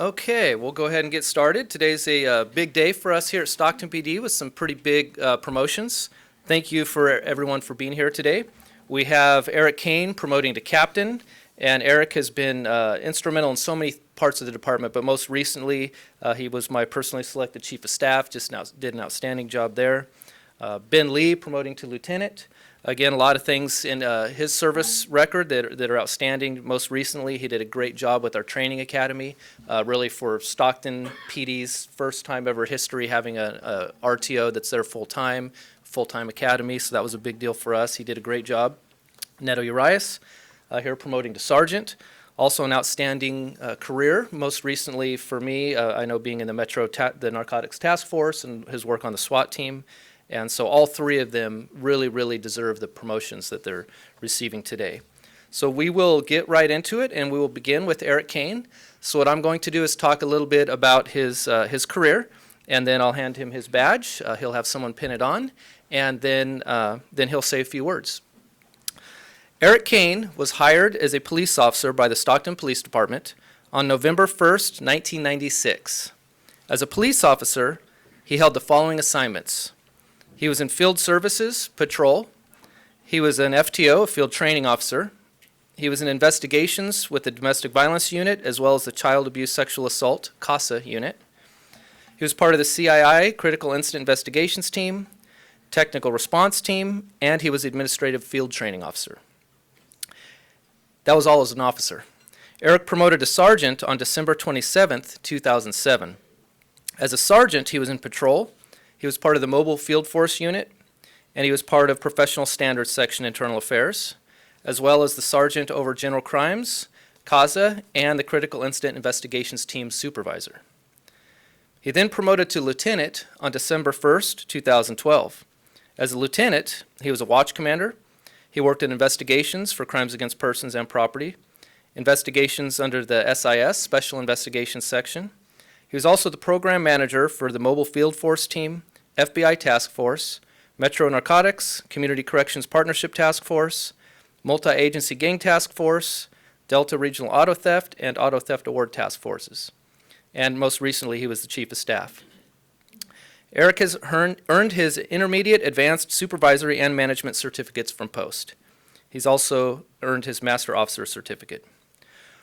Okay, we'll go ahead and get started. Today's a big day for us here at Stockton PD with some pretty big promotions. Thank you for everyone for being here today. We have Eric Kane promoting to captain, and Eric has been instrumental in so many parts of the department, but most recently he was my personally selected chief of staff, just now did an outstanding job there. Ben Lee promoting to lieutenant. Again, a lot of things in his service record that are outstanding. Most recently, he did a great job with our training academy, really for Stockton PD's first time ever history having a RTO that's there full-time academy, so that was a big deal for us. He did a great job. Neto Urias, here promoting to sergeant. Also an outstanding career. Most recently for me, I know being in the Narcotics Task Force and his work on the SWAT team. And so all three of them really deserve the promotions that they're receiving today. So we will get right into it, and we will begin with Eric Kane. So what I'm going to do is talk a little bit about his career, and then I'll hand him his badge. He'll have someone pin it on, and then he'll say a few words. Eric Kane was hired as a police officer by the Stockton Police Department on November 1st, 1996. As a police officer, he held the following assignments. He was in field services, patrol. He was an FTO, a field training officer. He was in investigations with the domestic violence unit as well as the child abuse sexual assault, CASA unit. He was part of the CII, critical incident investigations team, technical response team, and he was the administrative field training officer. That was all as an officer. Eric promoted to sergeant on December 27th, 2007. As a sergeant, he was in patrol. He was part of the Mobile Field Force Unit, and he was part of Professional Standards Section Internal Affairs, as well as the Sergeant over General Crimes, CASA, and the Critical Incident Investigations Team Supervisor. He then promoted to Lieutenant on December 1st, 2012. As a Lieutenant, he was a watch commander. He worked in investigations for crimes against persons and property, investigations under the SIS, Special Investigations Section. He was also the program manager for the Mobile Field Force Team, FBI Task Force, Metro Narcotics, Community Corrections Partnership Task Force, Multi-Agency Gang Task Force, Delta Regional Auto Theft, and Auto Theft Award Task Forces. And most recently, he was the Chief of Staff. Eric has earned his intermediate, advanced supervisory and management certificates from Post. He's also earned his Master Officer certificate.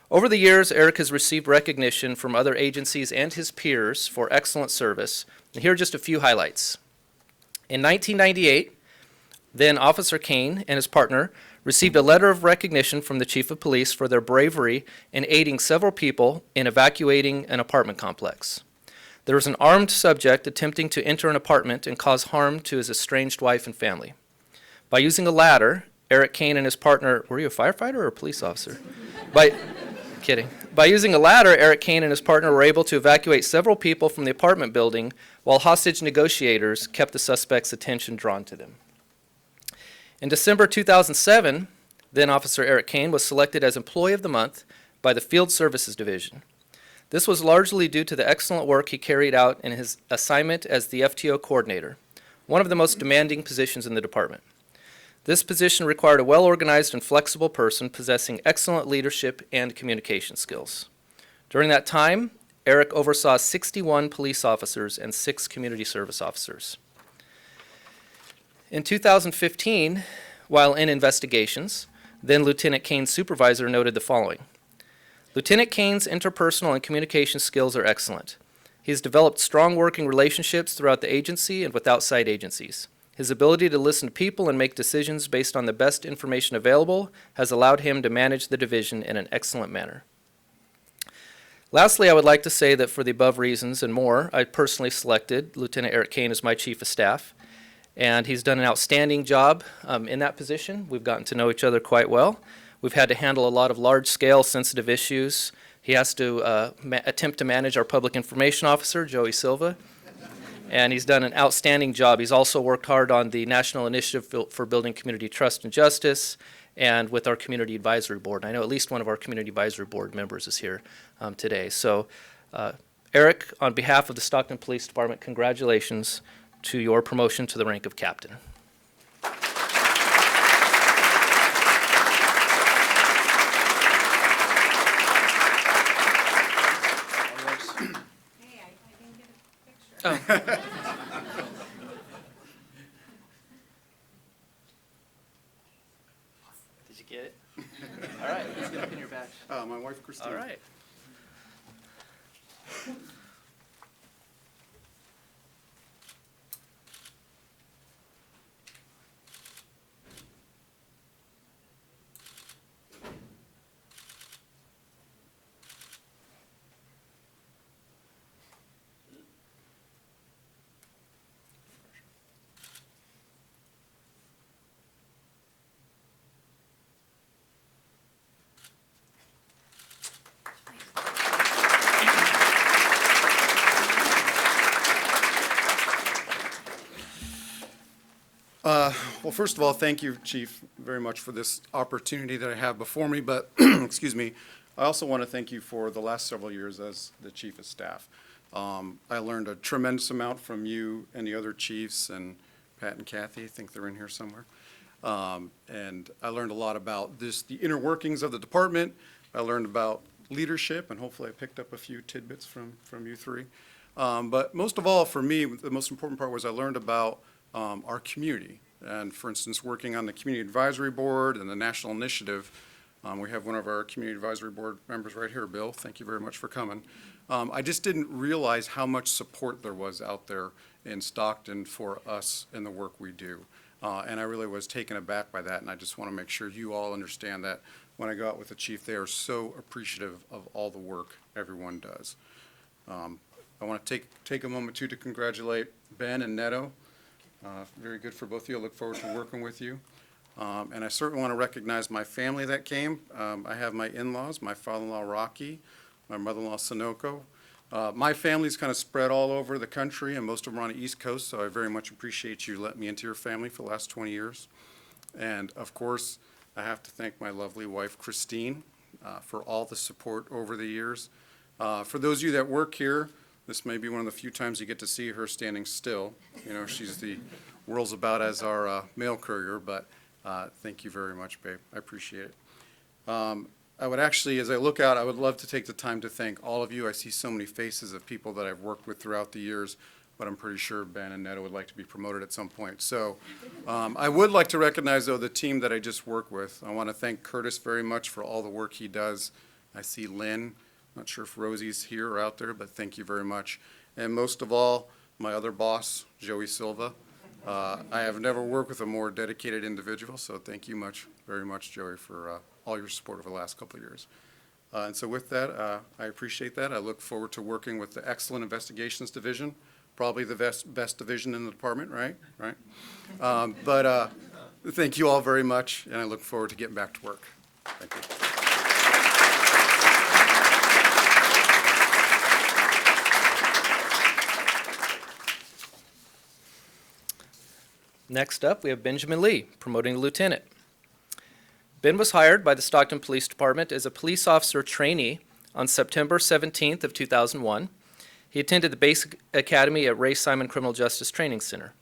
Over the years, Eric has received recognition from other agencies and his peers for excellent service. And here are just a few highlights. In 1998, then Officer Kane and his partner received a letter of recognition from the Chief of Police for their bravery in aiding several people in evacuating an apartment complex. There was an armed subject attempting to enter an apartment and cause harm to his estranged wife and family. By using a ladder, Eric Kane and his partner, were you a firefighter or a police officer? Kidding. By using a ladder, Eric Kane and his partner were able to evacuate several people from the apartment building while hostage negotiators kept the suspect's attention drawn to them. In December 2007, then Officer Eric Kane was selected as Employee of the Month by the Field Services Division. This was largely due to the excellent work he carried out in his assignment as the FTO coordinator, one of the most demanding positions in the department. This position required a well-organized and flexible person possessing excellent leadership and communication skills. During that time, Eric oversaw 61 police officers and 6 community service officers. In 2015, while in investigations, then Lieutenant Kane's supervisor noted the following. Lieutenant Kane's interpersonal and communication skills are excellent. He has developed strong working relationships throughout the agency and with outside agencies. His ability to listen to people and make decisions based on the best information available has allowed him to manage the division in an excellent manner. Lastly, I would like to say that for the above reasons and more, I personally selected Lieutenant Eric Kane as my Chief of Staff, and he's done an outstanding job in that position. We've gotten to know each other quite well. We've had to handle a lot of large-scale sensitive issues. He has to attempt to manage our public information officer, Joey Silva, and he's done an outstanding job. He's also worked hard on the National Initiative for Building Community Trust and Justice and with our Community Advisory Board. I know at least one of our Community Advisory Board members is here today. So, Eric, on behalf of the Stockton Police Department, congratulations to your promotion to the rank of captain. Did you get it? All right, who's going to pin your badge? My wife, Christine. All right. Well, first of all, thank you, Chief, very much for this opportunity that I have before me, but, excuse me, I also want to thank you for the last several years as the Chief of Staff. I learned a tremendous amount from you and the other chiefs, and Pat and Kathy, I think they're in here somewhere. And I learned a lot about the inner workings of the department. I learned about leadership, and hopefully I picked up a few tidbits from you three. But most of all, for me, the most important part was I learned about our community. And for instance, working on the Community Advisory Board and the National Initiative, we have one of our Community Advisory Board members right here, Bill. Thank you very much for coming. I just didn't realize how much support there was out there in Stockton for us and the work we do. And I really was taken aback by that, and I just want to make sure you all understand that when I go out with the chief, they are so appreciative of all the work everyone does. I want to take a moment, too, to congratulate Ben and Neto. Very good for both of you. I look forward to working with you. And I certainly want to recognize my family that came. I have my in-laws, my father-in-law, Rocky, my mother-in-law, Sunoco. My family's kind of spread all over the country, and most of them are on the East Coast, so I very much appreciate you letting me into your family for the last 20 years. And, of course, I have to thank my lovely wife, Christine, for all the support over the years. For those of you that work here, this may be one of the few times you get to see her standing still. You know, she's the whirls about as our mail courier, but thank you very much, babe. I appreciate it. I would actually, as I look out, I would love to take the time to thank all of you. I see so many faces of people that I've worked with throughout the years, but I'm pretty sure Ben and Neto would like to be promoted at some point. So I would like to recognize, though, the team that I just worked with. I want to thank Curtis very much for all the work he does. I see Lynn. Not sure if Rosie's here or out there, but thank you very much. And most of all, my other boss, Joey Silva. I have never worked with a more dedicated individual, so thank you very much, Joey, for all your support over the last couple of years. And so with that, I appreciate that. I look forward to working with the Excellent Investigations Division, probably the best division in the department, right? But thank you all very much, and I look forward to getting back to work. Thank you. Next up, we have Benjamin Lee, promoting to lieutenant. Ben was hired by the Stockton Police Department as a police officer trainee on September 17th of 2001. He attended the Basic Academy at Ray Simon Criminal Justice Training Center.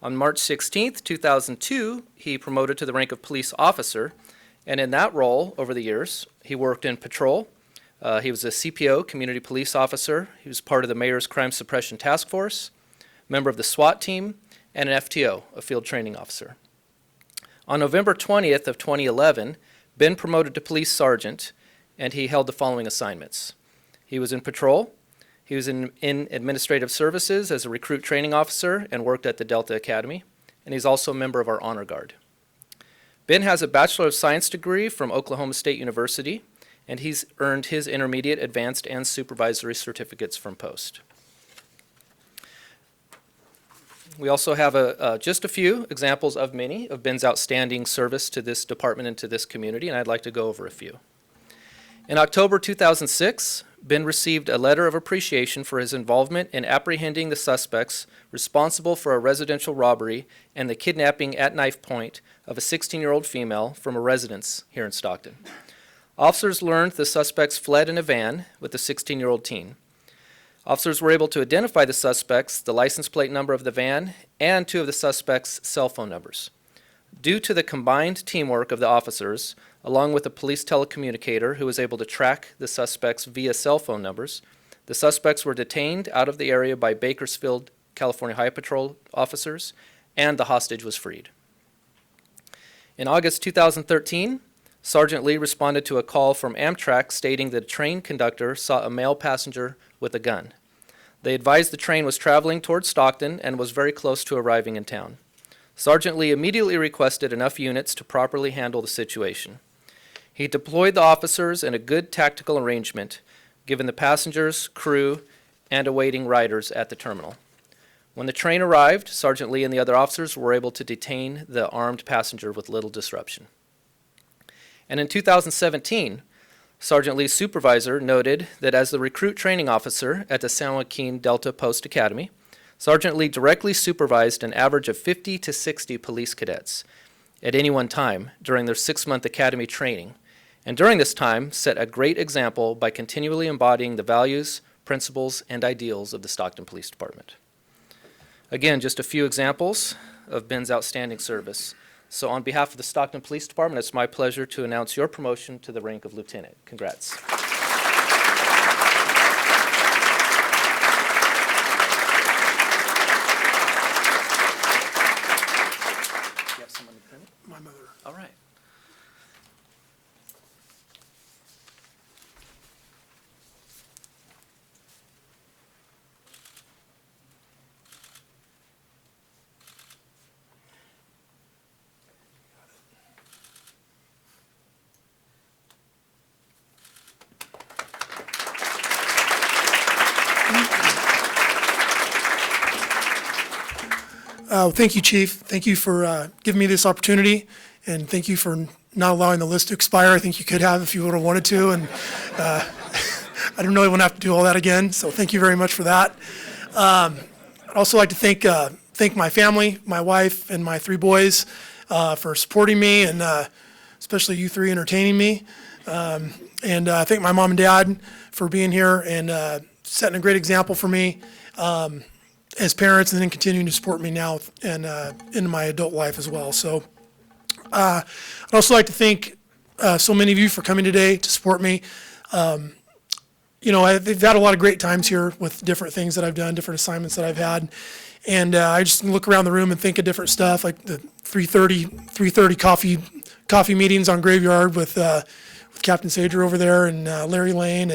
On March 16th, 2002, he promoted to the rank of police officer, and in that role over the years, he worked in patrol. He was a CPO, community police officer. He was part of the Mayor's Crime Suppression Task Force, member of the SWAT team, and an FTO, a field training officer. On November 20th of 2011, Ben promoted to police sergeant, and he held the following assignments. He was in patrol. He was in administrative services as a recruit training officer and worked at the Delta Academy, and he's also a member of our Honor Guard. Ben has a Bachelor of Science degree from Oklahoma State University, and he's earned his intermediate, advanced, and supervisory certificates from Post. We also have just a few examples of many of Ben's outstanding service to this department and to this community, and I'd like to go over a few. In October 2006, Ben received a letter of appreciation for his involvement in apprehending the suspects responsible for a residential robbery and the kidnapping at knife point of a 16-year-old female from a residence here in Stockton. Officers learned the suspects fled in a van with the 16-year-old teen. Officers were able to identify the suspects, the license plate number of the van, and two of the suspects' cell phone numbers. Due to the combined teamwork of the officers, along with a police telecommunicator who was able to track the suspects via cell phone numbers, The suspects were detained out of the area by Bakersfield, California Highway Patrol officers, and the hostage was freed. In August 2013, Sergeant Lee responded to a call from Amtrak stating that a train conductor saw a male passenger with a gun. They advised the train was traveling toward Stockton and was very close to arriving in town. Sergeant Lee immediately requested enough units to properly handle the situation. He deployed the officers in a good tactical arrangement, given the passengers, crew, and awaiting riders at the terminal. When the train arrived, Sergeant Lee and the other officers were able to detain the armed passenger with little disruption. And in 2017, Sergeant Lee's supervisor noted that as the recruit training officer at the San Joaquin Delta Post Academy, Sergeant Lee directly supervised an average of 50 to 60 police cadets at any one time during their 6-month academy training, and during this time set a great example by continually embodying the values, principles, and ideals of the Stockton Police Department. Again, just a few examples of Ben's outstanding service. So on behalf of the Stockton Police Department, it's my pleasure to announce your promotion to the rank of lieutenant. Congrats. You have someone to pin it? My mother. All right. Thank you, Chief. Thank you for giving me this opportunity, and thank you for not allowing the list to expire. I think you could have if you would have wanted to, and I don't really want to have to do all that again, so thank you very much for that. I'd also like to thank my family, my wife, and my 3 boys for supporting me, and especially you 3 entertaining me. And thank my mom and dad for being here and setting a great example for me as parents, and then continuing to support me now and into my adult life as well. So I'd also like to thank so many of you for coming today to support me. You know, they've had a lot of great times here with different things that I've done, different assignments that I've had. And I just look around the room and think of different stuff, like the 3:30 coffee meetings on Graveyard with Captain Sager over there and Larry Lane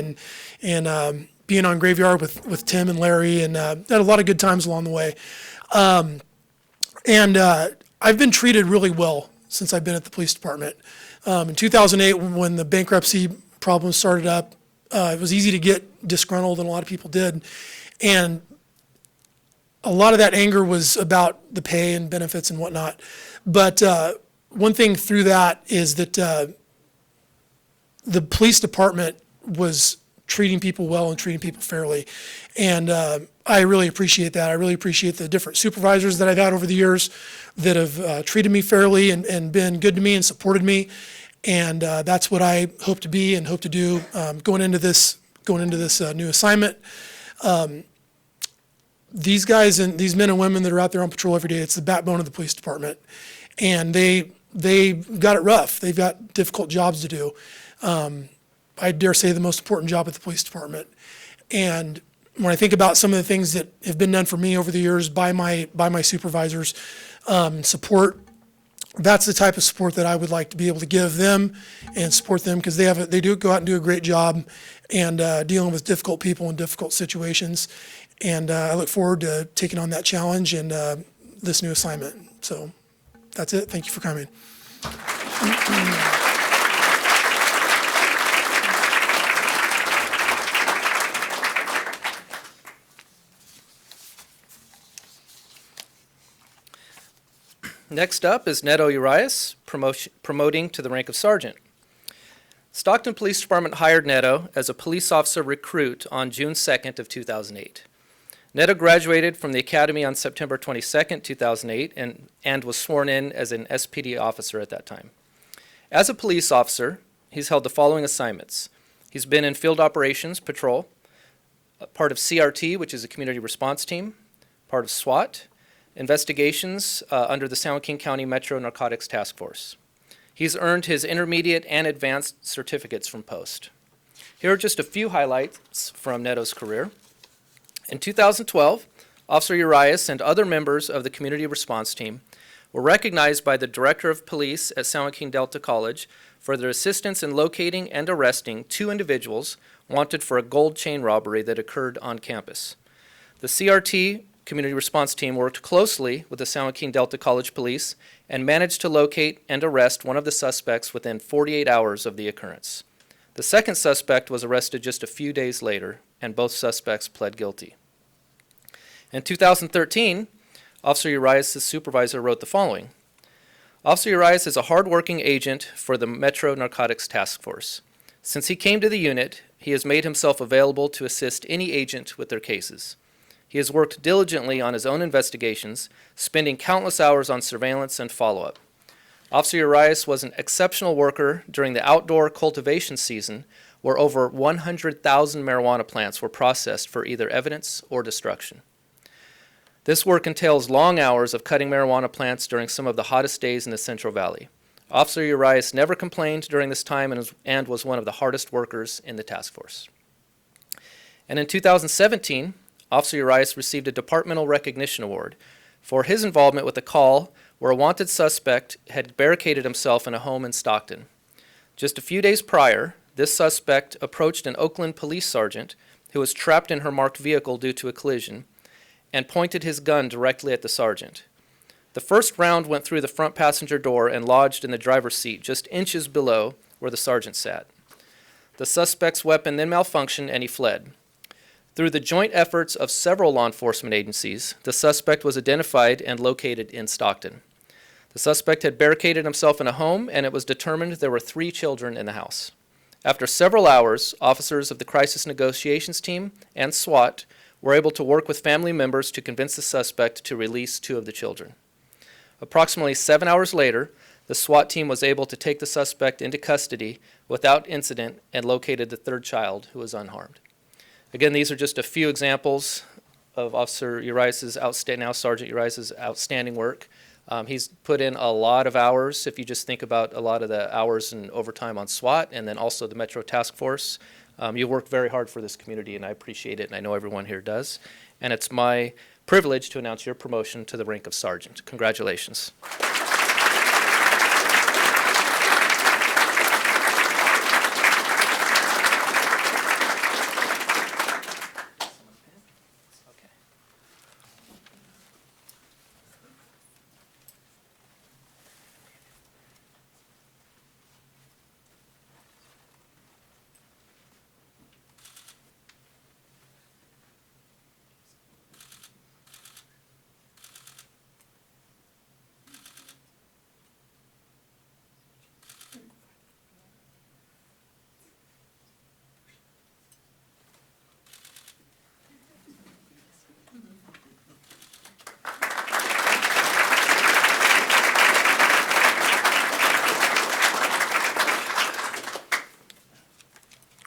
and being on Graveyard with Tim and Larry, and had a lot of good times along the way. And I've been treated really well since I've been at the police department. In 2008, when the bankruptcy problem started up, it was easy to get disgruntled, and a lot of people did. And a lot of that anger was about the pay and benefits and whatnot. But one thing through that is that the police department was treating people well and treating people fairly. And I really appreciate that. I really appreciate the different supervisors that I've had over the years that have treated me fairly and been good to me and supported me. And that's what I hope to be and hope to do going into this new assignment. These guys and these men and women that are out there on patrol every day, it's the backbone of the police department. And they got it rough. They've got difficult jobs to do. I dare say the most important job at the police department. And when I think about some of the things that have been done for me over the years by my supervisors, support, that's the type of support that I would like to be able to give them and support them, because they do go out and do a great job and dealing with difficult people in difficult situations. And I look forward to taking on that challenge and this new assignment. So that's it. Thank you for coming. Next up is Neto Urias, promoting to the rank of sergeant. Stockton Police Department hired Neto as a police officer recruit on June 2nd of 2008. Neto graduated from the academy on September 22nd, 2008, and was sworn in as an SPD officer at that time. As a police officer, he's held the following assignments. He's been in field operations patrol, part of CRT, which is a community response team, part of SWAT, investigations under the San Joaquin County Metro Narcotics Task Force. He's earned his intermediate and advanced certificates from Post. Here are just a few highlights from Neto's career. In 2012, Officer Urias and other members of the community response team were recognized by the Director of Police at San Joaquin Delta College for their assistance in locating and arresting 2 individuals wanted for a gold chain robbery that occurred on campus. The CRT community response team worked closely with the San Joaquin Delta College Police and managed to locate and arrest one of the suspects within 48 hours of the occurrence. The second suspect was arrested just a few days later, and both suspects pled guilty. In 2013, Officer Urias' supervisor wrote the following: Officer Urias is a hardworking agent for the Metro Narcotics Task Force. Since he came to the unit, he has made himself available to assist any agent with their cases. He has worked diligently on his own investigations, spending countless hours on surveillance and follow-up. Officer Urias was an exceptional worker during the outdoor cultivation season, where over 100,000 marijuana plants were processed for either evidence or destruction. This work entails long hours of cutting marijuana plants during some of the hottest days in the Central Valley. Officer Urias never complained during this time and was one of the hardest workers in the task force. And in 2017, Officer Urias received a Departmental Recognition Award for his involvement with a call where a wanted suspect had barricaded himself in a home in Stockton. Just a few days prior, this suspect approached an Oakland police sergeant who was trapped in her marked vehicle due to a collision and pointed his gun directly at the sergeant. The first round went through the front passenger door and lodged in the driver's seat just inches below where the sergeant sat. The suspect's weapon then malfunctioned and he fled. Through the joint efforts of several law enforcement agencies, the suspect was identified and located in Stockton. The suspect had barricaded himself in a home, and it was determined there were 3 children in the house. After several hours, officers of the Crisis Negotiations Team and SWAT were able to work with family members to convince the suspect to release 2 of the children. Approximately 7 hours later, the SWAT team was able to take the suspect into custody without incident and located the 3rd child, who was unharmed. Again, these are just a few examples of Officer Urias' now Sergeant Urias' outstanding work. He's put in a lot of hours, if you just think about a lot of the hours and overtime on SWAT and then also the Metro Task Force. You work very hard for this community, and I appreciate it, and I know everyone here does. And it's my privilege to announce your promotion to the rank of Sergeant. Congratulations.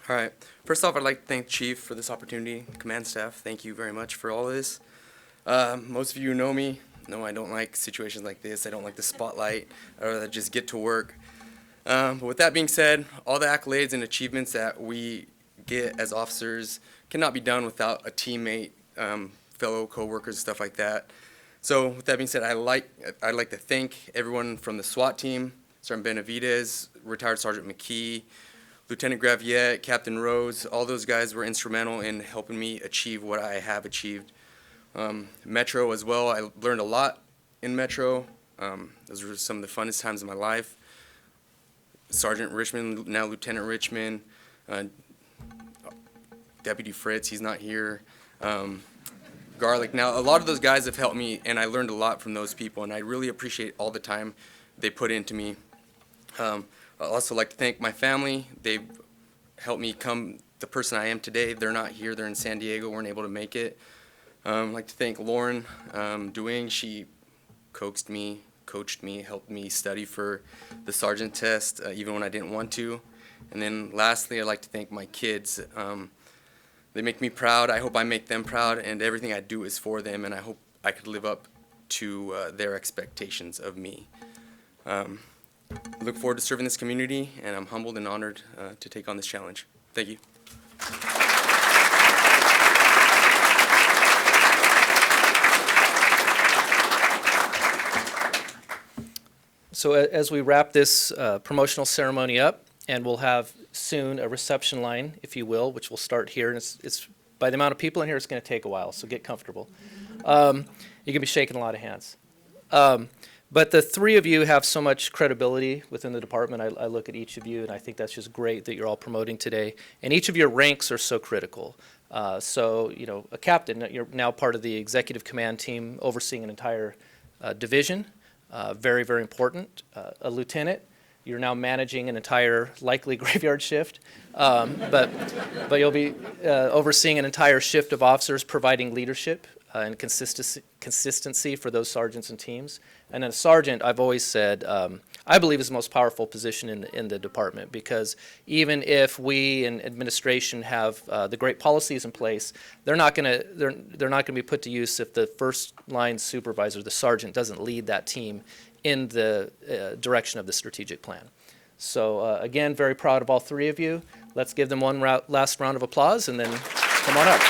All right. First off, I'd like to thank Chief for this opportunity. Command staff, thank you very much for all of this. Most of you know me. No, I don't like situations like this. I don't like the spotlight. I'd rather just get to work. But with that being said, all the accolades and achievements that we get as officers cannot be done without a teammate, fellow coworkers, stuff like that. So with that being said, I'd like to thank everyone from the SWAT team, Sergeant Benavidez, Retired Sergeant McKee, Lieutenant Graviette, Captain Rose. All those guys were instrumental in helping me achieve what I have achieved. Metro as well, I learned a lot in Metro. Those were some of the funnest times of my life. Sergeant Richmond, now Lieutenant Richmond, Deputy Fritz, he's not here. Garlic. Now, a lot of those guys have helped me, and I learned a lot from those people, and I really appreciate all the time they put into me. I'd also like to thank my family. They've helped me become the person I am today. They're not here. They're in San Diego. Weren't able to make it. I'd like to thank Lauren Dewing. She coaxed me, coached me, helped me study for the sergeant test, even when I didn't want to. And then lastly, I'd like to thank my kids. They make me proud. I hope I make them proud, and everything I do is for them, and I hope I could live up to their expectations of me. I look forward to serving this community, and I'm humbled and honored to take on this challenge. Thank you. So as we wrap this promotional ceremony up, and we'll have soon a reception line, if you will, which will start here. And it's by the amount of people in here, it's going to take a while, so get comfortable. You're going to be shaking a lot of hands. But the three of you have so much credibility within the department. I look at each of you, and I think that's just great that you're all promoting today. And each of your ranks are so critical. So, you know, a captain, you're now part of the executive command team overseeing an entire division. Very, very important. A lieutenant, you're now managing an entire likely graveyard shift, but you'll be overseeing an entire shift of officers providing leadership and consistency for those sergeants and teams. And then a sergeant, I've always said, I believe is the most powerful position in the department, because even if we in administration have the great policies in place, they're not going to be put to use if the first line supervisor, the sergeant, doesn't lead that team in the direction of the strategic plan. So again, very proud of all three of you. Let's give them one last round of applause, and then come on up.